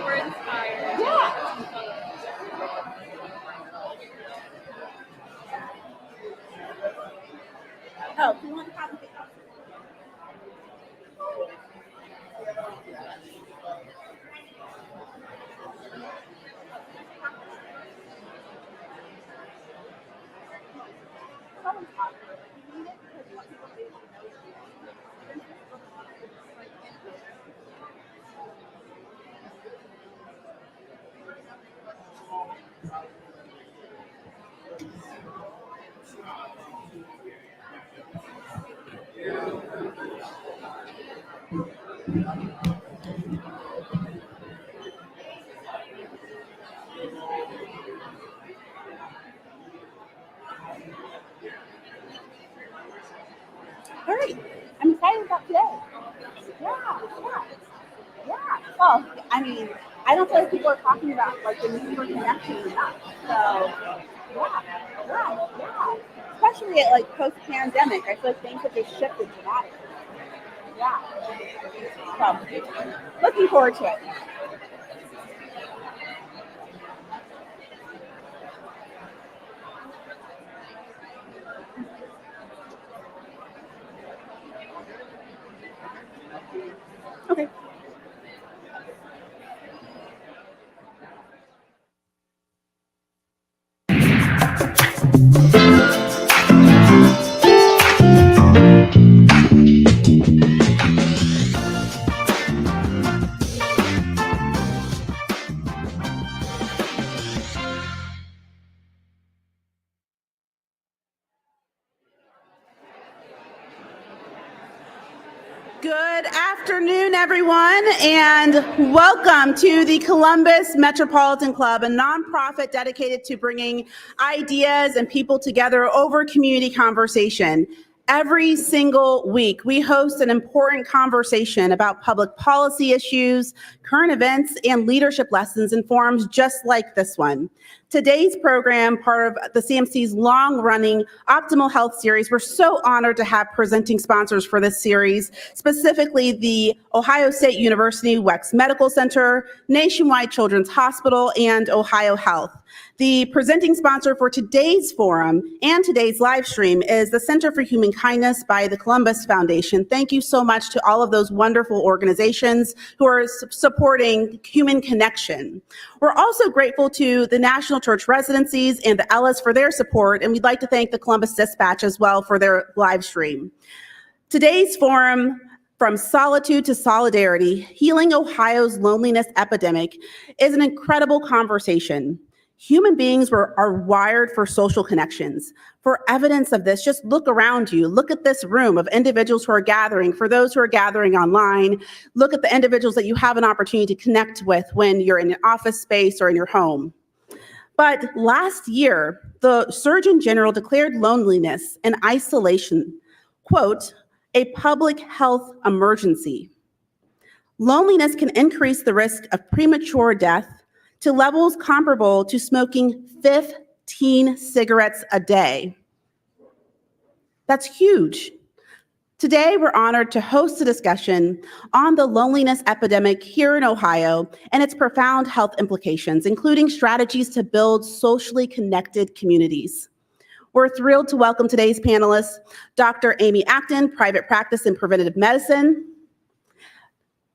we're inspired. Yeah. Oh, do you want to have a pick up? All right. I'm excited about today. Yeah. Well, I mean, I don't feel like people are talking about like the need for connection enough. So, yeah. Especially at like post-pandemic, I feel like things have just shifted dramatically. Yeah. So, looking forward to it. Okay. Good afternoon, everyone, and welcome to the Columbus Metropolitan Club, a nonprofit dedicated to bringing ideas and people together over community conversation. Every single week, we host an important conversation about public policy issues, current events, and leadership lessons in forums just like this one. Today's program, part of the CMC's long-running Optimal Health series, we're so honored to have presenting sponsors for this series, specifically the Ohio State University Wex Medical Center, Nationwide Children's Hospital, and Ohio Health. The presenting sponsor for today's forum and today's live stream is the Center for Human Kindness by the Columbus Foundation. Thank you so much to all of those wonderful organizations who are supporting human connection. We're also grateful to the National Church Residencies and the Ellis for their support, and we'd like to thank the Columbus Dispatch as well for their live stream. Today's forum, From Solitude to Solidarity, Healing Ohio's Loneliness Epidemic, is an incredible conversation. Human beings are wired for social connections. For evidence of this, just look around you. Look at this room of individuals who are gathering. For those who are gathering online, look at the individuals that you have an opportunity to connect with when you're in an office space or in your home. But last year, the Surgeon General declared loneliness and isolation, quote, a public health emergency. Loneliness can increase the risk of premature death to levels comparable to smoking 15 cigarettes a day. That's huge. Today, we're honored to host a discussion on the loneliness epidemic here in Ohio and its profound health implications, including strategies to build socially connected communities. We're thrilled to welcome today's panelists, Dr. Amy Acton, private practice in preventative medicine,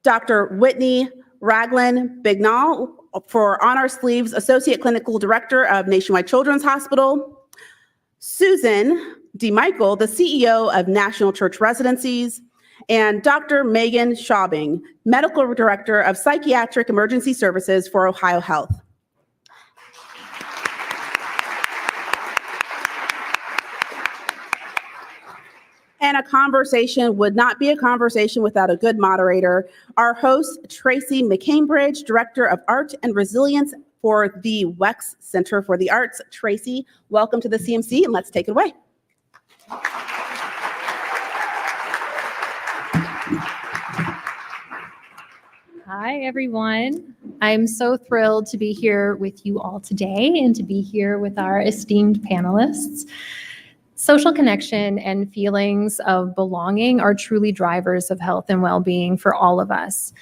Dr. Whitney Ragland-Bignall, for Honor Sleeves Associate Clinical Director of Nationwide Children's Hospital, Susan DeMichael, the CEO of National Church Residencies, and Dr. Megan Schaubing, Medical Director of Psychiatric Emergency Services for Ohio Health. And a conversation would not be a conversation without a good moderator. Our host, Tracy McCambridge, Director of Art and Resilience for the Wex Center for the Arts. Tracy, welcome to the CMC, and let's take it away. Hi, everyone. I'm so thrilled to be here with you all today and to be here with our esteemed panelists. Social connection and feelings of belonging are truly drivers of health and well-being for all of us.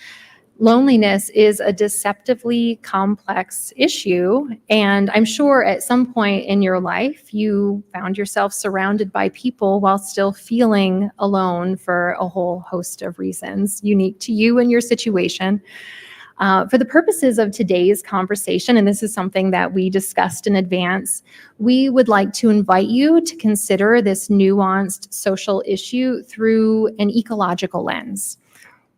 Loneliness is a deceptively complex issue, and I'm sure at some point in your life you found yourself surrounded by people while still feeling alone for a whole host of reasons unique to you and your situation. For the purposes of today's conversation, and this is something that we discussed in advance, we would like to invite you to consider this nuanced social issue through an ecological lens.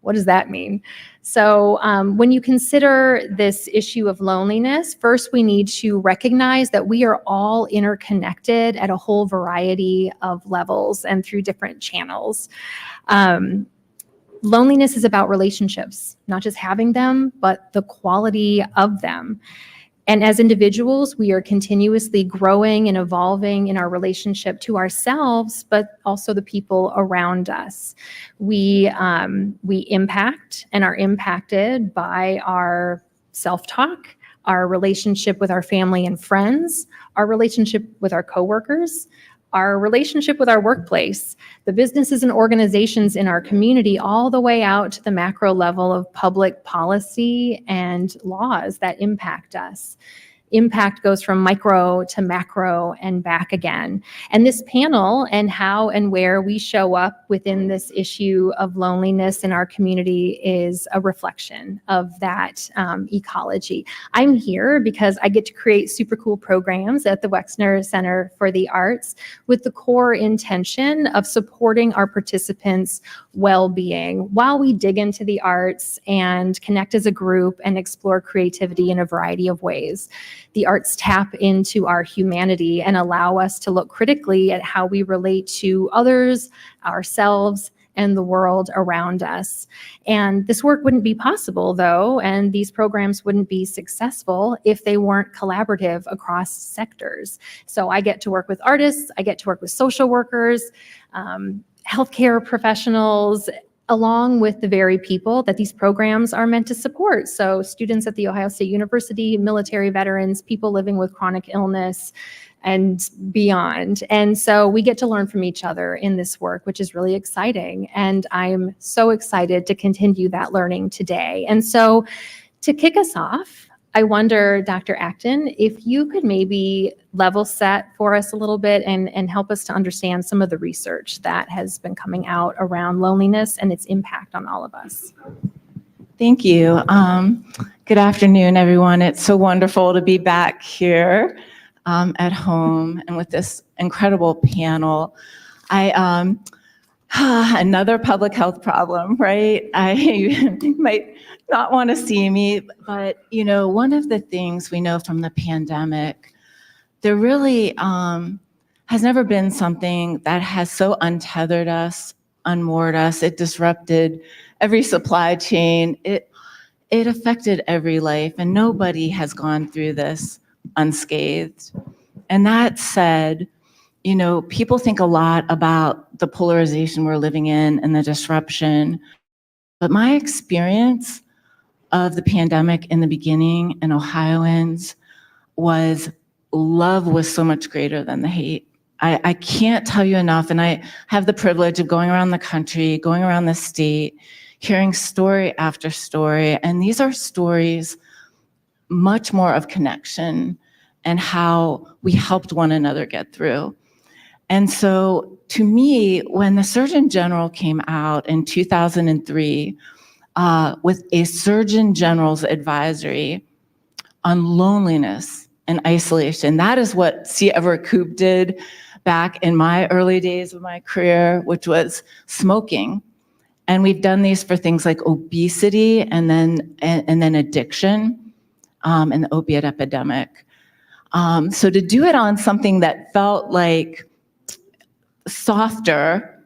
What does that mean? So when you consider this issue of loneliness, first we need to recognize that we are all interconnected at a whole variety of levels and through different channels. Loneliness is about relationships, not just having them, but the quality of them. And as individuals, we are continuously growing and evolving in our relationship to ourselves, but also the people around us. We impact and are impacted by our self-talk, our relationship with our family and friends, our relationship with our coworkers, our relationship with our workplace, the businesses and organizations in our community, all the way out to the macro level of public policy and laws that impact us. Impact goes from micro to macro and back again. And this panel and how and where we show up within this issue of loneliness in our community is a reflection of that ecology. I'm here because I get to create super cool programs at the Wexner Center for the Arts with the core intention of supporting our participants' well-being while we dig into the arts and connect as a group and explore creativity in a variety of ways. The arts tap into our humanity and allow us to look critically at how we relate to others, ourselves, and the world around us. And this work wouldn't be possible, though, and these programs wouldn't be successful if they weren't collaborative across sectors. So I get to work with artists, I get to work with social workers, healthcare professionals, along with the very people that these programs are meant to support. So students at The Ohio State University, military veterans, people living with chronic illness, and beyond. And so we get to learn from each other in this work, which is really exciting. And I'm so excited to continue that learning today. And so to kick us off, I wonder, Dr. Acton, if you could maybe level set for us a little bit and help us to understand some of the research that has been coming out around loneliness and its impact on all of us. Thank you. Good afternoon, everyone. It's so wonderful to be back here at home and with this incredible panel. Another public health problem, right? You might not want to see me, but one of the things we know from the pandemic, there really has never been something that has so untethered us, unmoored us. It disrupted every supply chain. It affected every life, and nobody has gone through this unscathed. And that said, people think a lot about the polarization we're living in and the disruption. But my experience of the pandemic in the beginning and Ohioans was love was so much greater than the hate. I can't tell you enough. And I have the privilege of going around the country, going around the state, hearing story after story. And these are stories much more of connection and how we helped one another get through. And so to me, when the Surgeon General came out in 2003 with a Surgeon General's advisory on loneliness and isolation, that is what C. Everett Koop did back in my early days of my career, which was smoking. And we've done these for things like obesity and then addiction and the opiate epidemic. So to do it on something that felt like softer,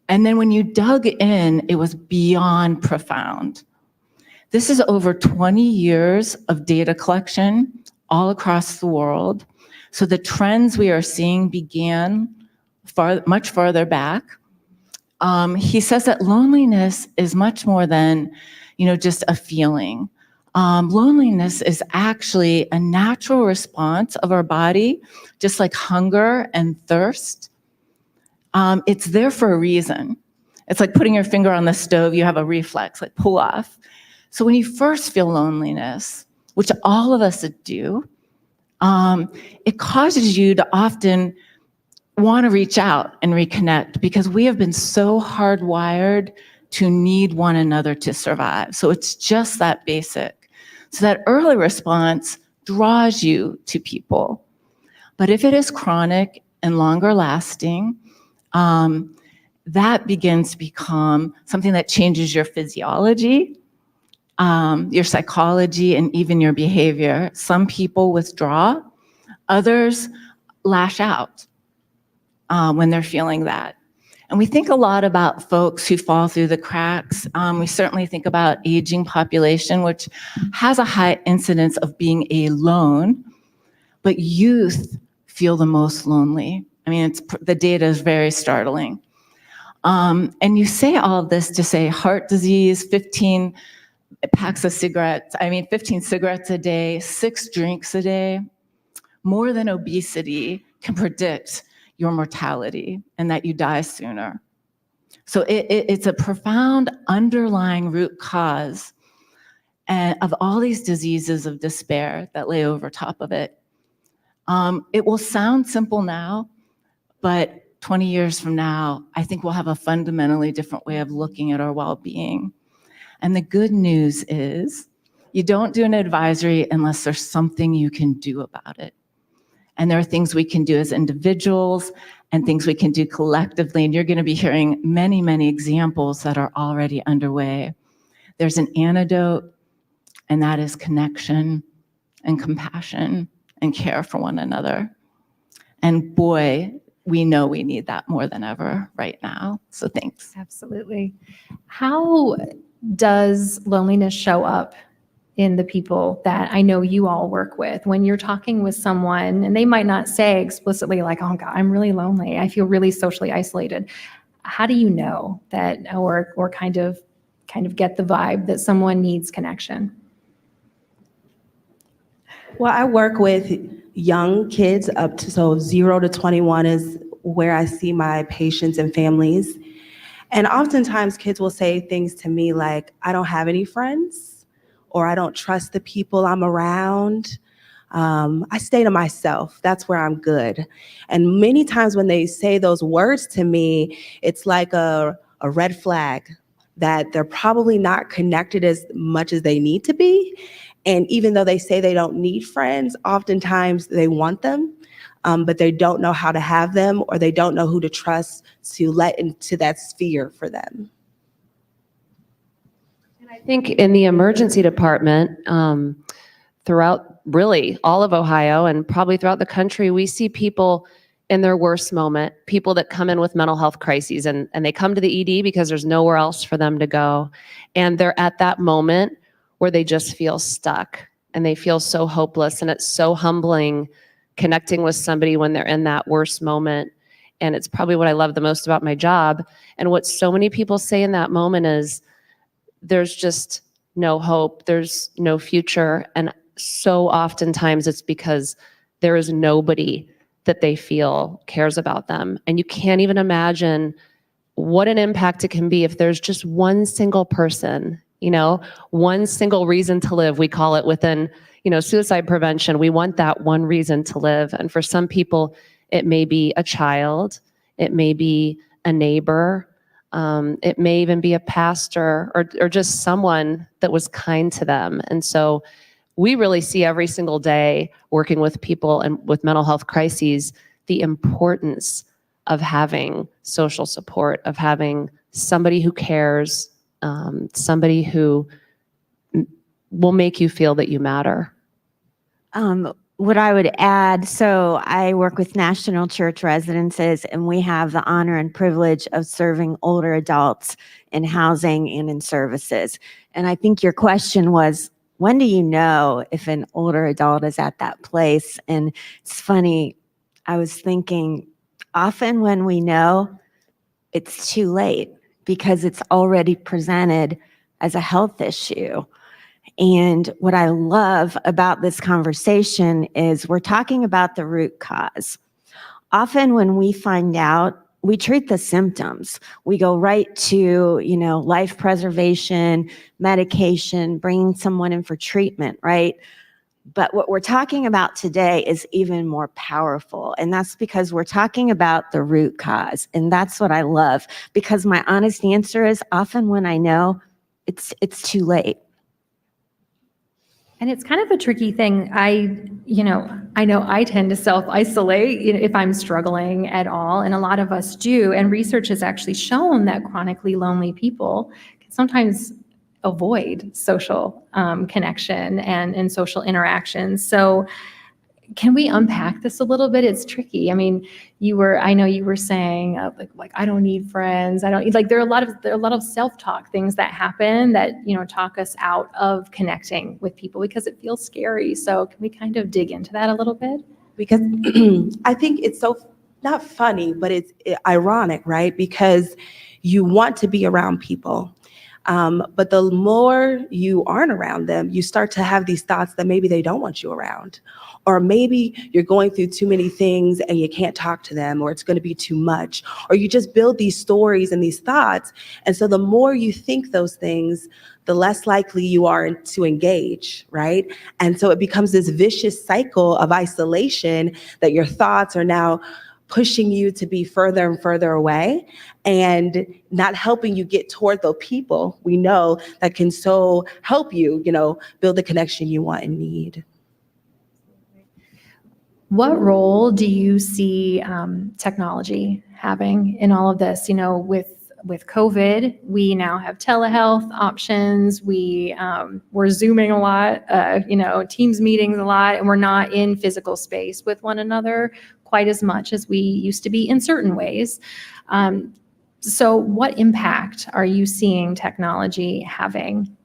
and then when you dug in, it was beyond profound. This is over 20 years of data collection all across the world. So the trends we are seeing began much farther back. He says that loneliness is much more than, just a feeling. Loneliness is actually a natural response of our body, just like hunger and thirst. It's there for a reason. It's like putting your finger on the stove, you have a reflex, like pull off. So when you first feel loneliness, which all of us do, it causes you to often want to reach out and reconnect because we have been so hardwired to need one another to survive. So it's just that basic. So that early response draws you to people. But if it is chronic and longer lasting, that begins to become something that changes your physiology, your psychology, and even your behavior. Some people withdraw, others lash out when they're feeling that. And we think a lot about folks who fall through the cracks. We certainly think about aging population, which has a high incidence of being alone, but youth feel the most lonely. I mean, the data is very startling. And you say all of this to say heart disease, 15 cigarettes a day, 6 drinks a day, more than obesity can predict your mortality and that you die sooner. So it's a profound underlying root cause of all these diseases of despair that lay over top of it. It will sound simple now, but 20 years from now, I think we'll have a fundamentally different way of looking at our well-being. And the good news is you don't do an advisory unless there's something you can do about it. And there are things we can do as individuals and things we can do collectively. And you're going to be hearing many, many examples that are already underway. There's an antidote, and that is connection and compassion and care for one another. And boy, we know we need that more than ever right now. So thanks. Absolutely. How does loneliness show up in the people that I know you all work with when you're talking with someone and they might not say explicitly like, oh God, I'm really lonely. I feel really socially isolated. How do you know that or kind of get the vibe that someone needs connection? Well, I work with young kids up to 0 to 21 is where I see my patients and families. And oftentimes kids will say things to me like, I don't have any friends, or I don't trust the people I'm around. I stay to myself. That's where I'm good. And many times when they say those words to me, it's like a red flag that they're probably not connected as much as they need to be. And even though they say they don't need friends, oftentimes they want them, but they don't know how to have them, or they don't know who to trust to let into that sphere for them. I think in the emergency department, throughout really all of Ohio and probably throughout the country, we see people in their worst moment, people that come in with mental health crises and they come to the ED because there's nowhere else for them to go. And they're at that moment where they just feel stuck and they feel so hopeless. And it's so humbling connecting with somebody when they're in that worst moment. And it's probably what I love the most about my job. And what so many people say in that moment is, there's just no hope, there's no future. And so oftentimes it's because there is nobody that they feel cares about them. And you can't even imagine what an impact it can be if there's just one single person, one single reason to live. We call it within, suicide prevention. We want that one reason to live. And for some people, it may be a child, it may be a neighbor, it may even be a pastor or just someone that was kind to them. And so we really see every single day working with people and with mental health crises, the importance of having social support, of having somebody who cares, somebody who will make you feel that you matter. What I would add, so I work with National Church Residences, and we have the honor and privilege of serving older adults in housing and in services. And I think your question was, when do you know if an older adult is at that place? And it's funny, I was thinking, often when we know, it's too late because it's already presented as a health issue. And what I love about this conversation is we're talking about the root cause. Often when we find out we treat the symptoms. We go right to, life preservation, medication, bringing someone in for treatment, right? But what we're talking about today is even more powerful. And that's because we're talking about the root cause. And that's what I love, because my honest answer is often when I know it's too late. And it's kind of a tricky thing. I know I tend to self-isolate, if I'm struggling at all, and a lot of us do. And research has actually shown that chronically lonely people can sometimes avoid social connection and social interactions. So can we unpack this a little bit? It's tricky. I mean, I know you were saying like I don't need friends. I don't like, there are a lot of self-talk things that happen that, talk us out of connecting with people because it feels scary. So can we kind of dig into that a little bit? Because I think it's so not funny, but it's ironic, right? Because you want to be around people. But the more you aren't around them, you start to have these thoughts that maybe they don't want you around. Or maybe you're going through too many things and you can't talk to them, or it's going to be too much. Or you just build these stories and these thoughts. And so the more you think those things, the less likely you are to engage, right? And so it becomes this vicious cycle of isolation that your thoughts are now pushing you to be further and further away and not helping you get toward the people we know that can so help you, build the connection you want and need. What role do you see technology having in all of this? With COVID, we now have telehealth options. We're Zooming a lot, Teams meetings a lot, and we're not in physical space with one another quite as much as we used to be in certain ways. So what impact are you seeing technology having?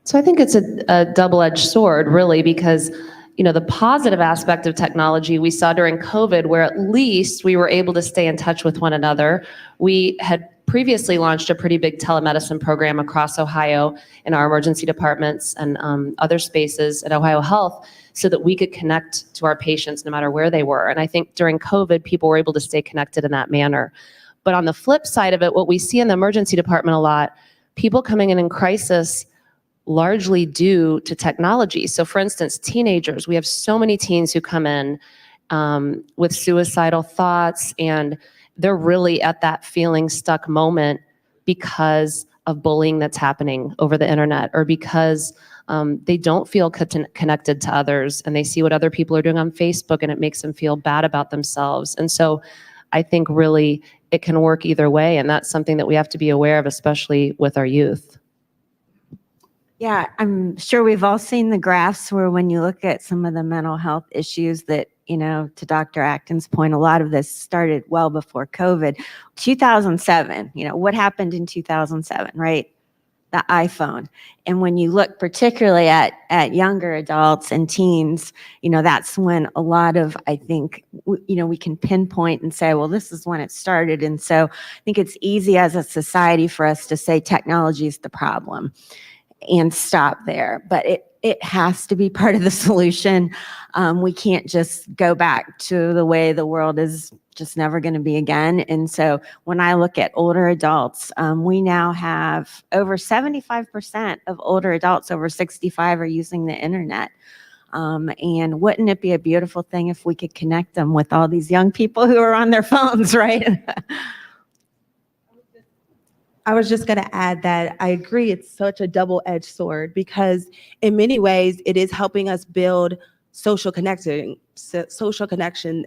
So I think it's a double-edged sword, really, because the positive aspect of technology we saw during COVID, where at least we were able to stay in touch with one another. We had previously launched a pretty big telemedicine program across Ohio in our emergency departments and other spaces at Ohio Health so that we could connect to our patients no matter where they were. And I think during COVID, people were able to stay connected in that manner. But on the flip side of it, what we see in the emergency department a lot, people coming in crisis largely due to technology. So for instance, teenagers, we have so many teens who come in with suicidal thoughts, and they're really at that feeling stuck moment because of bullying that's happening over the internet, or because they don't feel connected to others and they see what other people are doing on Facebook and it makes them feel bad about themselves. And so I think really it can work either way, and that's something that we have to be aware of, especially with our youth. Yeah, I'm sure we've all seen the graphs where when you look at some of the mental health issues that, to Dr. Acton's point, a lot of this started well before COVID. 2007, what happened in 2007, right? The iPhone. And when you look particularly at younger adults and teens, that's when a lot of, I think, we can pinpoint and say, well, this is when it started. And so I think it's easy as a society for us to say technology is the problem and stop there. But it has to be part of the solution. We can't just go back to the way the world is just never going to be again. And so when I look at older adults, we now have over 75% of older adults over 65 are using the internet. And wouldn't it be a beautiful thing if we could connect them with all these young people who are on their phones, right? I was just going to add that I agree it's such a double-edged sword, because in many ways it is helping us build social connection,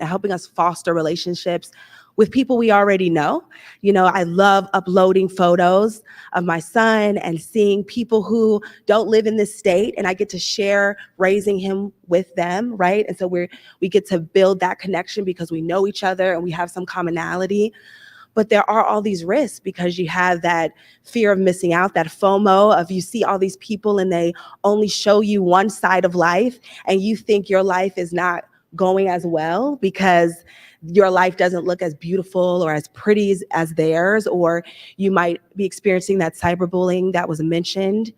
helping us foster relationships with people we already know. I love uploading photos of my son and seeing people who don't live in this state, and I get to share raising him with them, right? And so we get to build that connection because we know each other and we have some commonality. But there are all these risks because you have that fear of missing out, that FOMO of you see all these people and they only show you one side of life and you think your life is not going as well because your life doesn't look as beautiful or as pretty as theirs, or you might be experiencing that cyberbullying that was mentioned.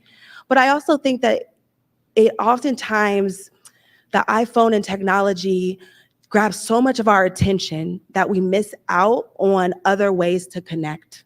But I also think that it oftentimes, the iPhone and technology grabs so much of our attention that we miss out on other ways to connect.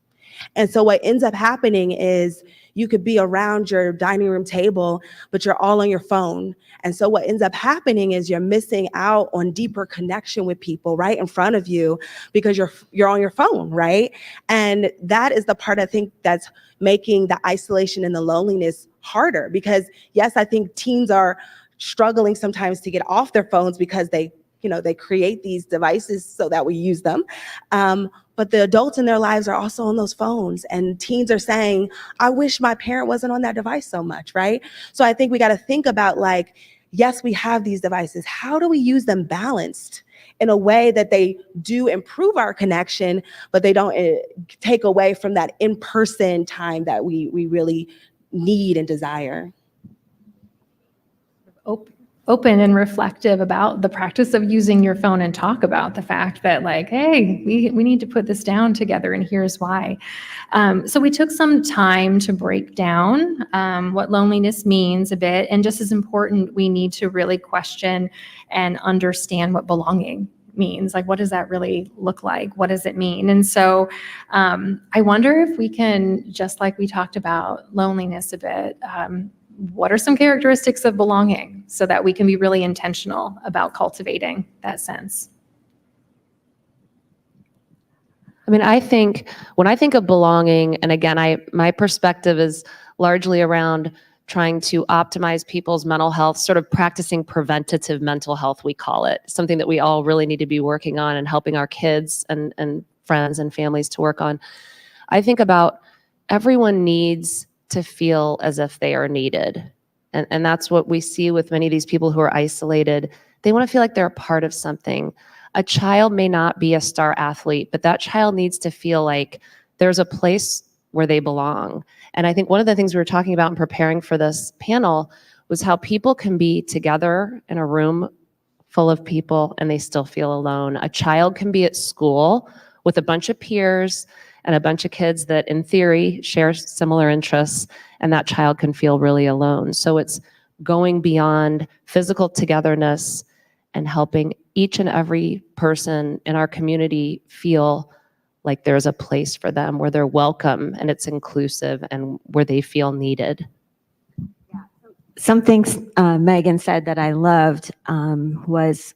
And so what ends up happening is you could be around your dining room table, but you're all on your phone. And so what ends up happening is you're missing out on deeper connection with people right in front of you because you're on your phone, right? And that is the part I think that's making the isolation and the loneliness harder, because yes, I think teens are struggling sometimes to get off their phones because they create these devices so that we use them. But the adults in their lives are also on those phones, and teens are saying, I wish my parent wasn't on that device so much, right? So I think we got to think about, like, yes, we have these devices. How do we use them balanced in a way that they do improve our connection, but they don't take away from that in-person time that we really need and desire? Open and reflective about the practice of using your phone, and talk about the fact that, like, hey, we need to put this down together, and here's why. So we took some time to break down what loneliness means a bit, and just as important, we need to really question and understand what belonging means. Like, what does that really look like? What does it mean? And so I wonder if we can, just like we talked about loneliness a bit, what are some characteristics of belonging so that we can be really intentional about cultivating that sense? I mean, I think when I think of belonging, and again, my perspective is largely around trying to optimize people's mental health, sort of practicing preventative mental health, we call it, something that we all really need to be working on and helping our kids and friends and families to work on. I think about everyone needs to feel as if they are needed. And that's what we see with many of these people who are isolated. They want to feel like they're a part of something. A child may not be a star athlete, but that child needs to feel like there's a place where they belong. And I think one of the things we were talking about in preparing for this panel was how people can be together in a room full of people and they still feel alone. A child can be at school with a bunch of peers and a bunch of kids that in theory share similar interests, and that child can feel really alone. So it's going beyond physical togetherness and helping each and every person in our community feel like there's a place for them, where they're welcome and it's inclusive and where they feel needed. Something Megan said that I loved was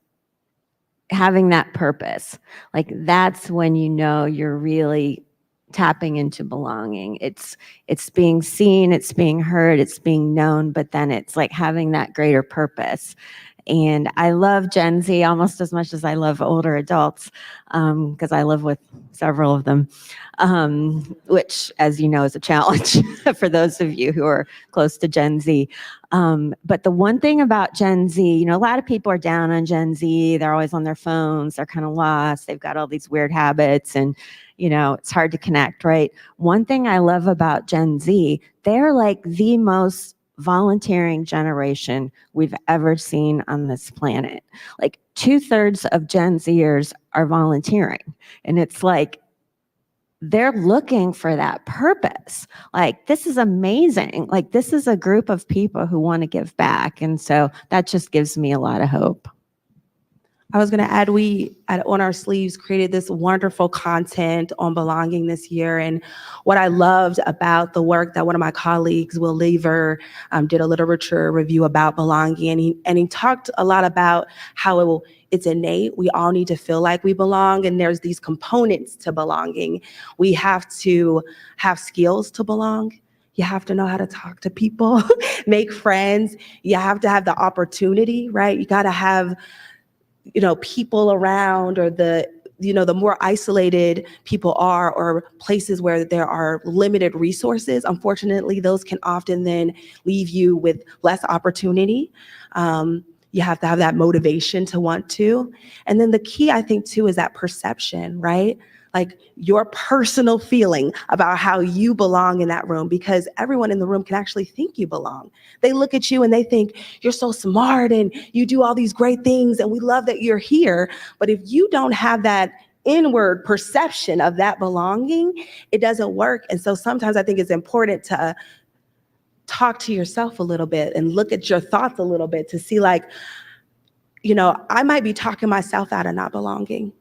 having that purpose. Like, that's when you know you're really tapping into belonging. It's being seen, it's being heard, it's being known, but then it's like having that greater purpose. And I love Gen Z almost as much as I love older adults, because I live with several of them, which, as you know, is a challenge for those of you who are close to Gen Z. But the one thing about Gen Z, a lot of people are down on Gen Z. They're always on their phones. They're kind of lost. They've got all these weird habits, and it's hard to connect, right? One thing I love about Gen Z, they're like the most volunteering generation we've ever seen on this planet. Like 2/3 of Gen Zers are volunteering. And it's like, they're looking for that purpose. Like, this is amazing. Like, this is a group of people who want to give back. And so that just gives me a lot of hope. I was going to add, we on our sleeves created this wonderful content on belonging this year. And what I loved about the work that one of my colleagues, Will Lever, did a literature review about belonging. And he talked a lot about how it's innate. We all need to feel like we belong. And there's these components to belonging. We have to have skills to belong. You have to know how to talk to people, make friends. You have to have the opportunity, right? You got to have people around, or the more isolated people are, or places where there are limited resources, unfortunately, those can often then leave you with less opportunity. You have to have that motivation to want to. And then the key, I think, too, is that perception, right? Like, your personal feeling about how you belong in that room, because everyone in the room can actually think you belong. They look at you and they think you're so smart and you do all these great things and we love that you're here. But if you don't have that inward perception of that belonging, it doesn't work. And so sometimes I think it's important to talk to yourself a little bit and look at your thoughts a little bit to see, like, I might be talking myself out of not belonging,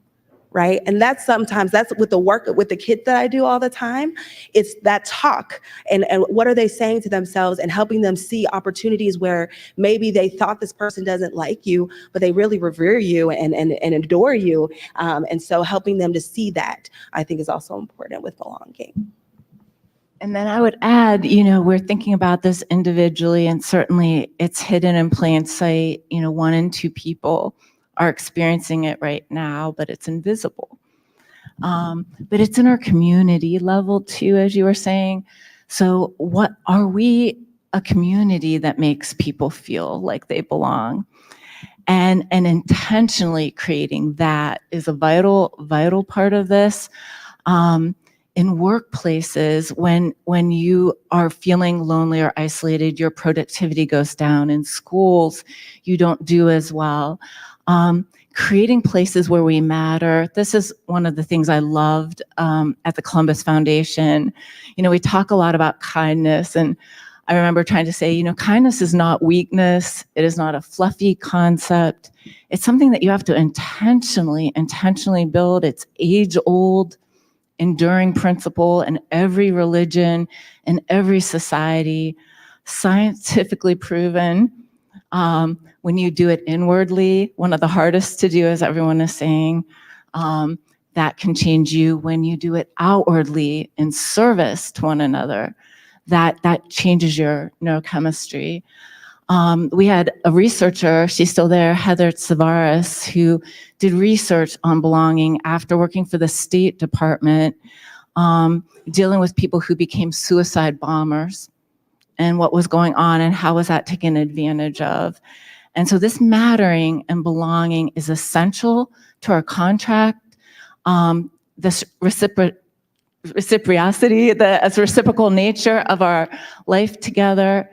right? And that's with the work with the kids that I do all the time. It's that talk and what are they saying to themselves, and helping them see opportunities where maybe they thought this person doesn't like you, but they really revere you and adore you. And so helping them to see that, I think, is also important with belonging. And then I would add, we're thinking about this individually, and certainly it's hidden in plain sight. 1 in 2 people are experiencing it right now, but it's invisible. But it's in our community level too, as you were saying. So what are we a community that makes people feel like they belong? And intentionally creating that is a vital part of this. In workplaces, when you are feeling lonely or isolated, your productivity goes down. In schools, you don't do as well. Creating places where we matter. This is one of the things I loved at the Columbus Foundation. We talk a lot about kindness, and I remember trying to say, kindness is not weakness. It is not a fluffy concept. It's something that you have to intentionally build. It's age-old, enduring principle in every religion, in every society, scientifically proven. When you do it inwardly, one of the hardest to do, as everyone is saying, that can change you. When you do it outwardly in service to one another, that changes your neurochemistry. We had a researcher, she's still there, Heather Tsavaris, who did research on belonging after working for the State Department, dealing with people who became suicide bombers, and what was going on and how was that taken advantage of. And so this mattering and belonging is essential to our contract. This reciprocity, the reciprocal nature of our life together.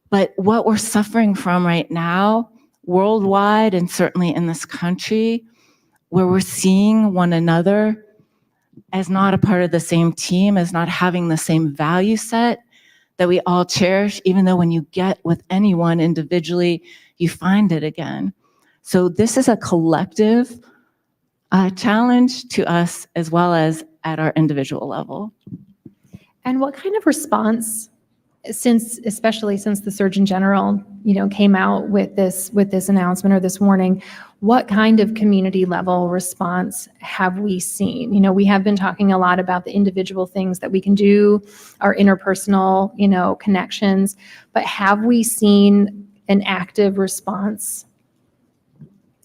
But what we're suffering from right now, worldwide and certainly in this country, where we're seeing one another as not a part of the same team, as not having the same value set that we all cherish, even though when you get with anyone individually, you find it again. So this is a collective challenge to us as well as at our individual level. And what kind of response, especially since the Surgeon General, came out with this announcement or this warning, what kind of community level response have we seen? We have been talking a lot about the individual things that we can do, our interpersonal, connections, but have we seen an active response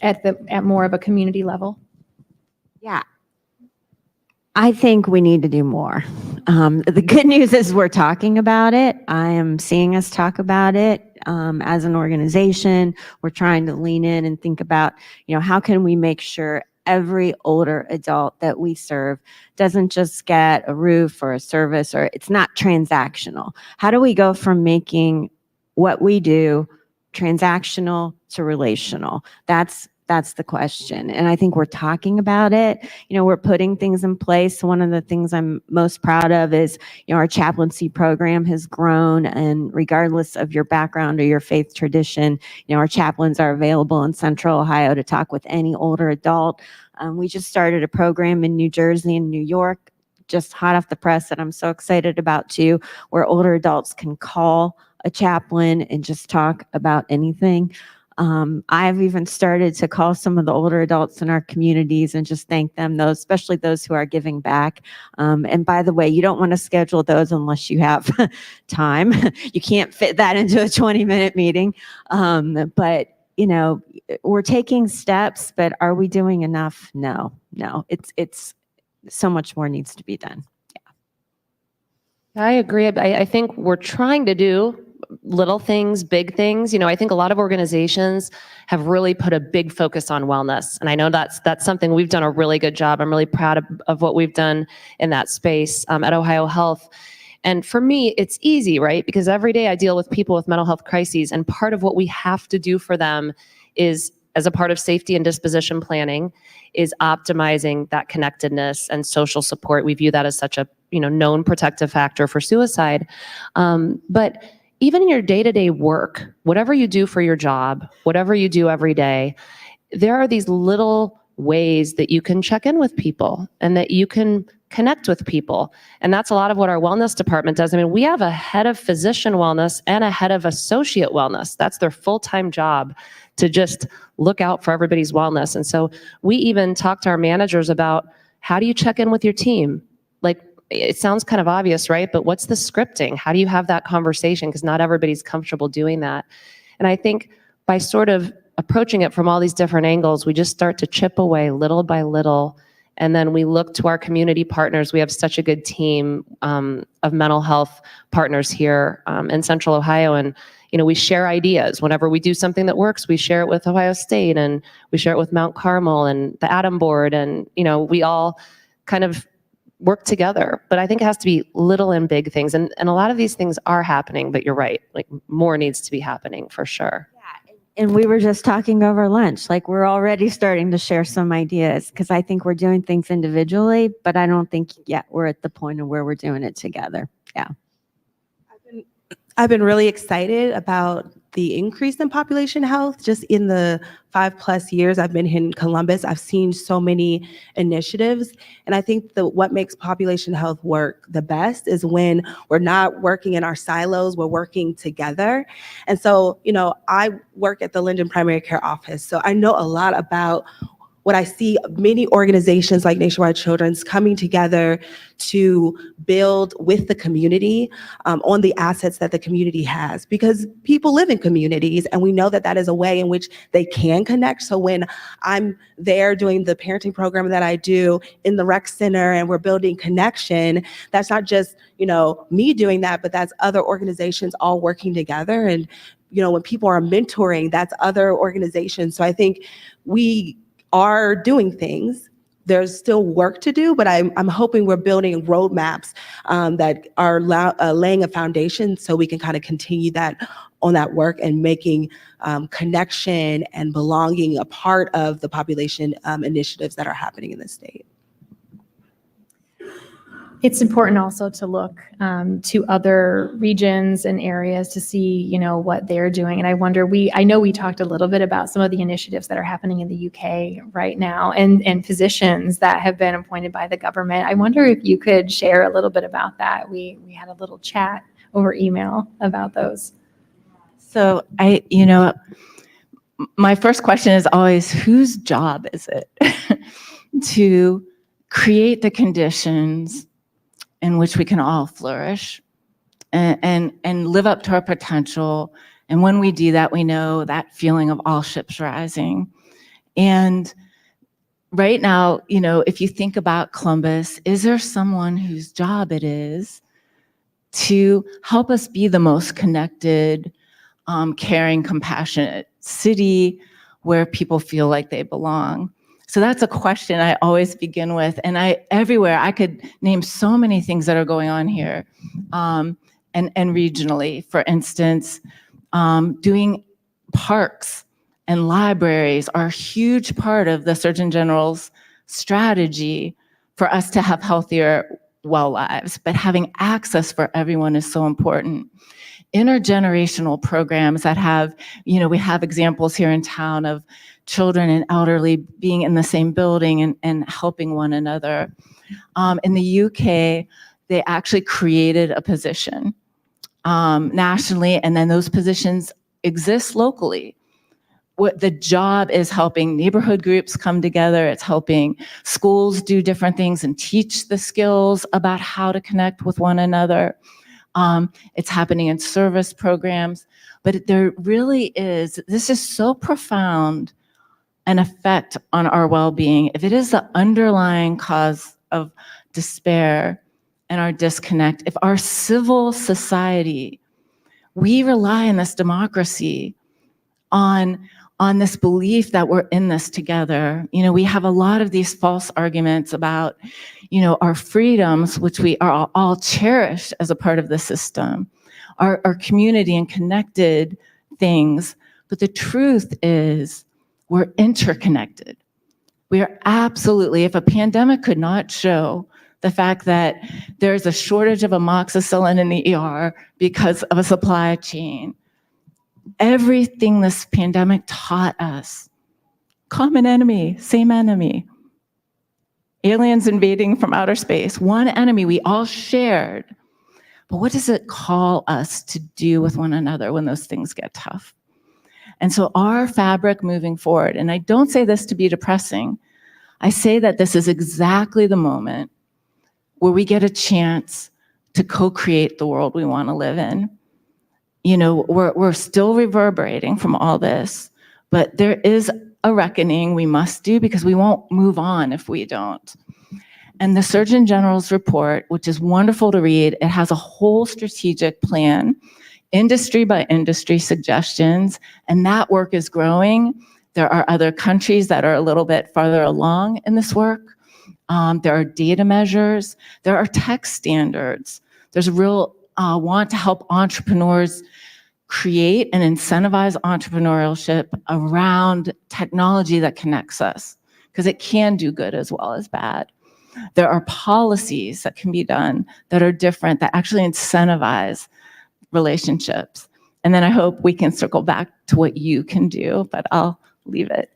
at more of a community level? Yeah. I think we need to do more. The good news is we're talking about it. I am seeing us talk about it as an organization. We're trying to lean in and think about, how can we make sure every older adult that we serve doesn't just get a roof or a service, or it's not transactional. How do we go from making what we do transactional to relational? That's the question. And I think we're talking about it. We're putting things in place. One of the things I'm most proud of is, our chaplaincy program has grown, and regardless of your background or your faith tradition, our chaplains are available in Central Ohio to talk with any older adult. We just started a program in New Jersey and New York, just hot off the press, that I'm so excited about too, where older adults can call a chaplain and just talk about anything. I've even started to call some of the older adults in our communities and just thank them, especially those who are giving back. And by the way, you don't want to schedule those unless you have time. You can't fit that into a 20-minute meeting. But we're taking steps, but are we doing enough? No. It's so much more needs to be done. I agree. I think we're trying to do little things, big things. I think a lot of organizations have really put a big focus on wellness. And I know that's something we've done a really good job. I'm really proud of what we've done in that space at Ohio Health. And for me, it's easy, right? Because every day I deal with people with mental health crises, and part of what we have to do for them is, as a part of safety and disposition planning, is optimizing that connectedness and social support. We view that as such a known protective factor for suicide. But even in your day-to-day work, whatever you do for your job, whatever you do every day, there are these little ways that you can check in with people and that you can connect with people. And that's a lot of what our wellness department does. I mean, we have a head of physician wellness and a head of associate wellness. That's their full-time job, to just look out for everybody's wellness. And so we even talk to our managers about, how do you check in with your team? Like, it sounds kind of obvious, right? But what's the scripting? How do you have that conversation? Because not everybody's comfortable doing that. And I think by sort of approaching it from all these different angles, we just start to chip away little by little. And then we look to our community partners. We have such a good team of mental health partners here in Central Ohio. And, we share ideas. Whenever we do something that works, we share it with Ohio State, and we share it with Mount Carmel and the Atom Board. And, we all kind of work together. But I think it has to be little and big things. And a lot of these things are happening, but you're right. Like, more needs to be happening for sure. And we were just talking over lunch, like we're already starting to share some ideas, because I think we're doing things individually, but I don't think yet we're at the point of where we're doing it together. Yeah. I've been really excited about the increase in population health. Just in the 5+ years I've been in Columbus, I've seen so many initiatives. And I think what makes population health work the best is when we're not working in our silos, we're working together. And so, I work at the Linden Primary Care Office, so I know a lot about what I see many organizations like Nationwide Children's coming together to build with the community on the assets that the community has, because people live in communities, and we know that that is a way in which they can connect. So when I'm there doing the parenting program that I do in the rec center and we're building connection, that's not just, me doing that, but that's other organizations all working together. And, when people are mentoring, that's other organizations. So I think we are doing things. There's still work to do, but I'm hoping we're building roadmaps that are laying a foundation so we can kind of continue on that work and making connection and belonging a part of the population initiatives that are happening in the state. It's important also to look to other regions and areas to see, what they're doing. And I wonder, I know we talked a little bit about some of the initiatives that are happening in the UK right now, and physicians that have been appointed by the government. I wonder if you could share a little bit about that. We had a little chat over email about those. So my first question is always, whose job is it to create the conditions in which we can all flourish and live up to our potential? And when we do that, we know that feeling of all ships rising. And right now, if you think about Columbus, is there someone whose job it is to help us be the most connected, caring, compassionate city where people feel like they belong? So that's a question I always begin with. And everywhere I could name so many things that are going on here, and regionally. For instance, doing parks and libraries are a huge part of the Surgeon General's strategy for us to have healthier, well lives. But having access for everyone is so important. Intergenerational programs that have, we have examples here in town of children and elderly being in the same building and helping one another. In the UK, they actually created a position nationally, and then those positions exist locally. What the job is helping neighborhood groups come together. It's helping schools do different things and teach the skills about how to connect with one another. It's happening in service programs, but there really is, this is so profound an effect on our well-being. If it is the underlying cause of despair and our disconnect, if our civil society, we rely on this democracy on this belief that we're in this together. We have a lot of these false arguments about, our freedoms, which we are all cherished as a part of the system, our community and connected things. But the truth is we're interconnected. We are absolutely, if a pandemic could not show The fact that there's a shortage of amoxicillin in the ER because of a supply chain. Everything this pandemic taught us. Common enemy, same enemy. Aliens invading from outer space, one enemy we all shared. But what does it call us to do with one another when those things get tough? And so our fabric moving forward, and I don't say this to be depressing, I say that this is exactly the moment where we get a chance to co-create the world we want to live in. You know, we're still reverberating from all this, but there is a reckoning we must do because we won't move on if we don't. And the Surgeon General's report, which is wonderful to read, it has a whole strategic plan, industry by industry suggestions, and that work is growing. There are other countries that are a little bit farther along in this work. There are data measures, there are tech standards. There's a real want to help entrepreneurs create and incentivize entrepreneurship around technology that connects us, because it can do good as well as bad. There are policies that can be done that are different, that actually incentivize relationships. And then I hope we can circle back to what you can do, but I'll leave it.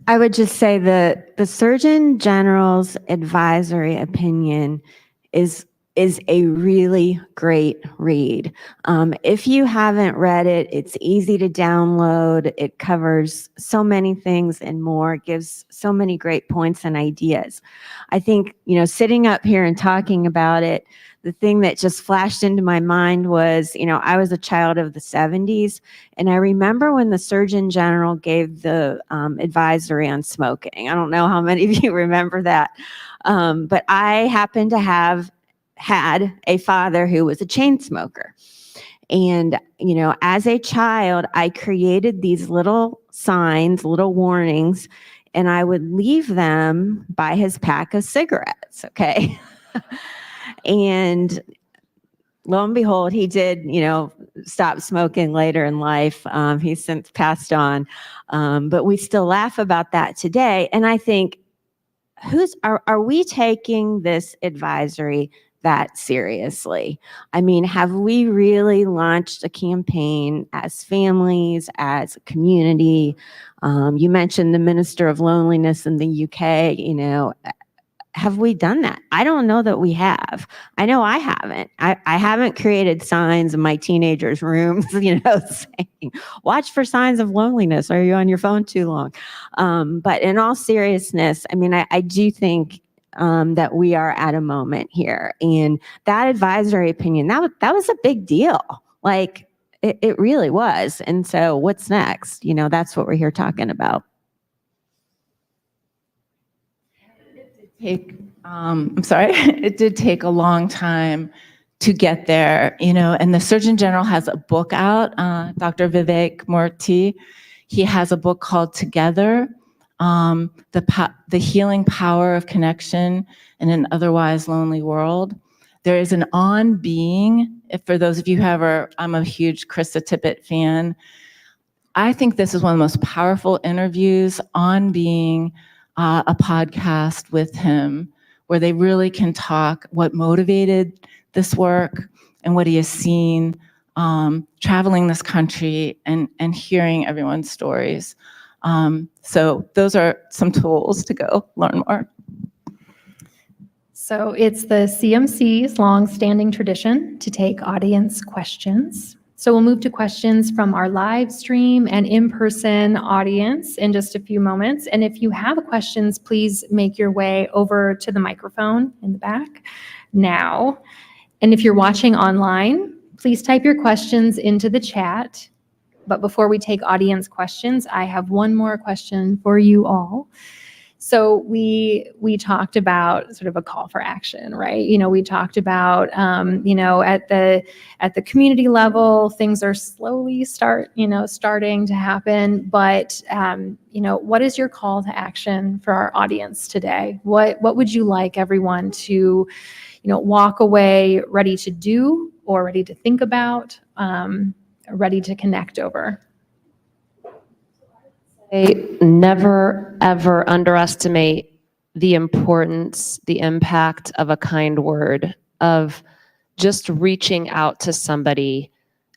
I would just say that the Surgeon General's advisory opinion is a really great read. If you haven't read it, it's easy to download. It covers so many things and more, gives so many great points and ideas. I think, you know, sitting up here and talking about it, the thing that just flashed into my mind was, you know, I was a child of the 70s, and I remember when the Surgeon General gave the advisory on smoking. I don't know how many of you remember that, but I happened to have had a father who was a chain smoker. And, you know, as a child, I created these little signs, little warnings, and I would leave them by his pack of cigarettes, okay? And lo and behold, he did, you know, stop smoking later in life. He's since passed on. But we still laugh about that today. And I think, are we taking this advisory that seriously? I mean, have we really launched a campaign as families, as a community? You mentioned the Minister of Loneliness in the UK, you know, have we done that? I don't know that we have. I know I haven't. I haven't created signs in my teenagers' rooms, you know, saying, watch for signs of loneliness. Are you on your phone too long? But in all seriousness, I mean, I do think that we are at a moment here. And that advisory opinion, that was a big deal. Like, it really was. And so what's next? You know, that's what we're here talking about. It did take a long time to get there, you know, and the Surgeon General has a book out, Dr. Vivek Murthy. He has a book called Together, the healing power of connection in an otherwise lonely world. There is an On Being, for those of you who I'm a huge Krista Tippett fan. I think this is one of the most powerful interviews, On Being, a podcast with him where they really can talk what motivated this work and what he has seen traveling this country and hearing everyone's stories. So those are some tools to go learn more. So it's the CMC's long-standing tradition to take audience questions. So we'll move to questions from our live stream and in-person audience in just a few moments. And if you have questions, please make your way over to the microphone in the back now. And if you're watching online, please type your questions into the chat. But before we take audience questions, I have one more question for you all. So we talked about sort of a call for action, right? You know, we talked about, you know, at the community level, things are slowly starting to happen. But, you know, what is your call to action for our audience today? What would you like everyone to, you know, walk away ready to do or ready to think about, ready to connect over? Never, ever underestimate the importance, the impact of a kind word, of just reaching out to somebody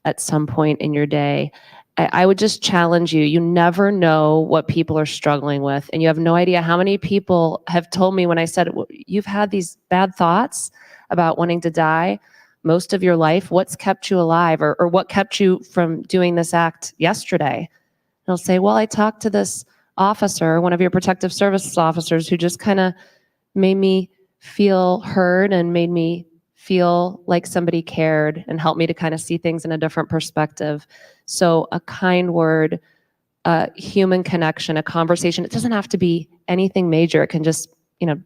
at some point in your day. I would just challenge you. You never know what people are struggling with, and you have no idea how many people have told me when I said, you've had these bad thoughts about wanting to die most of your life. What's kept you alive, or what kept you from doing this act yesterday? And they'll say, well, I talked to this officer, one of your protective services officers, who just kind of made me feel heard and made me feel like somebody cared and helped me to kind of see things in a different perspective. So a kind word, a human connection, a conversation, it doesn't have to be anything major. It can just,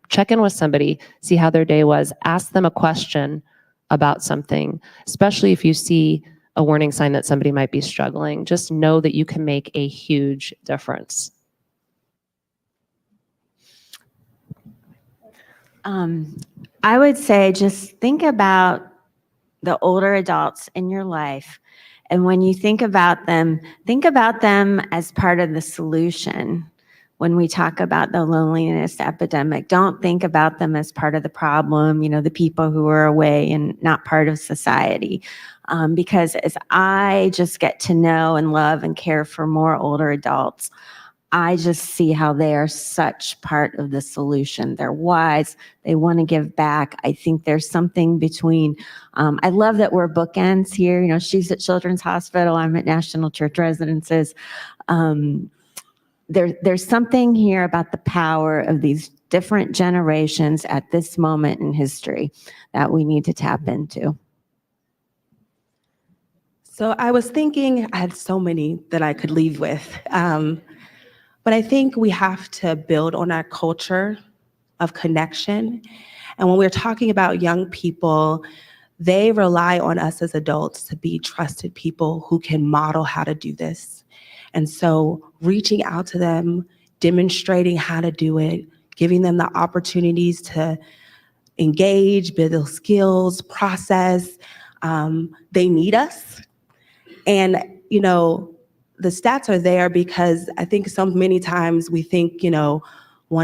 check in with somebody, see how their day was, ask them a question about something, especially if you see a warning sign that somebody might be struggling. Just know that you can make a huge difference. I would say just think about the older adults in your life. And when you think about them as part of the solution. When we talk about the loneliness epidemic, don't think about them as part of the problem, the people who are away and not part of society. Because as I just get to know and love and care for more older adults, I just see how they are such part of the solution. They're wise. They want to give back. I think there's something between, I love that we're bookends here. She's at Children's Hospital. I'm at National Church Residences. There's something here about the power of these different generations at this moment in history that we need to tap into. So I was thinking, I had so many that I could leave with. But I think we have to build on our culture of connection. And when we're talking about young people, they rely on us as adults to be trusted people who can model how to do this. And so reaching out to them, demonstrating how to do it, giving them the opportunities to engage, build skills, process. They need us. And, the stats are there because I think many times we think, 1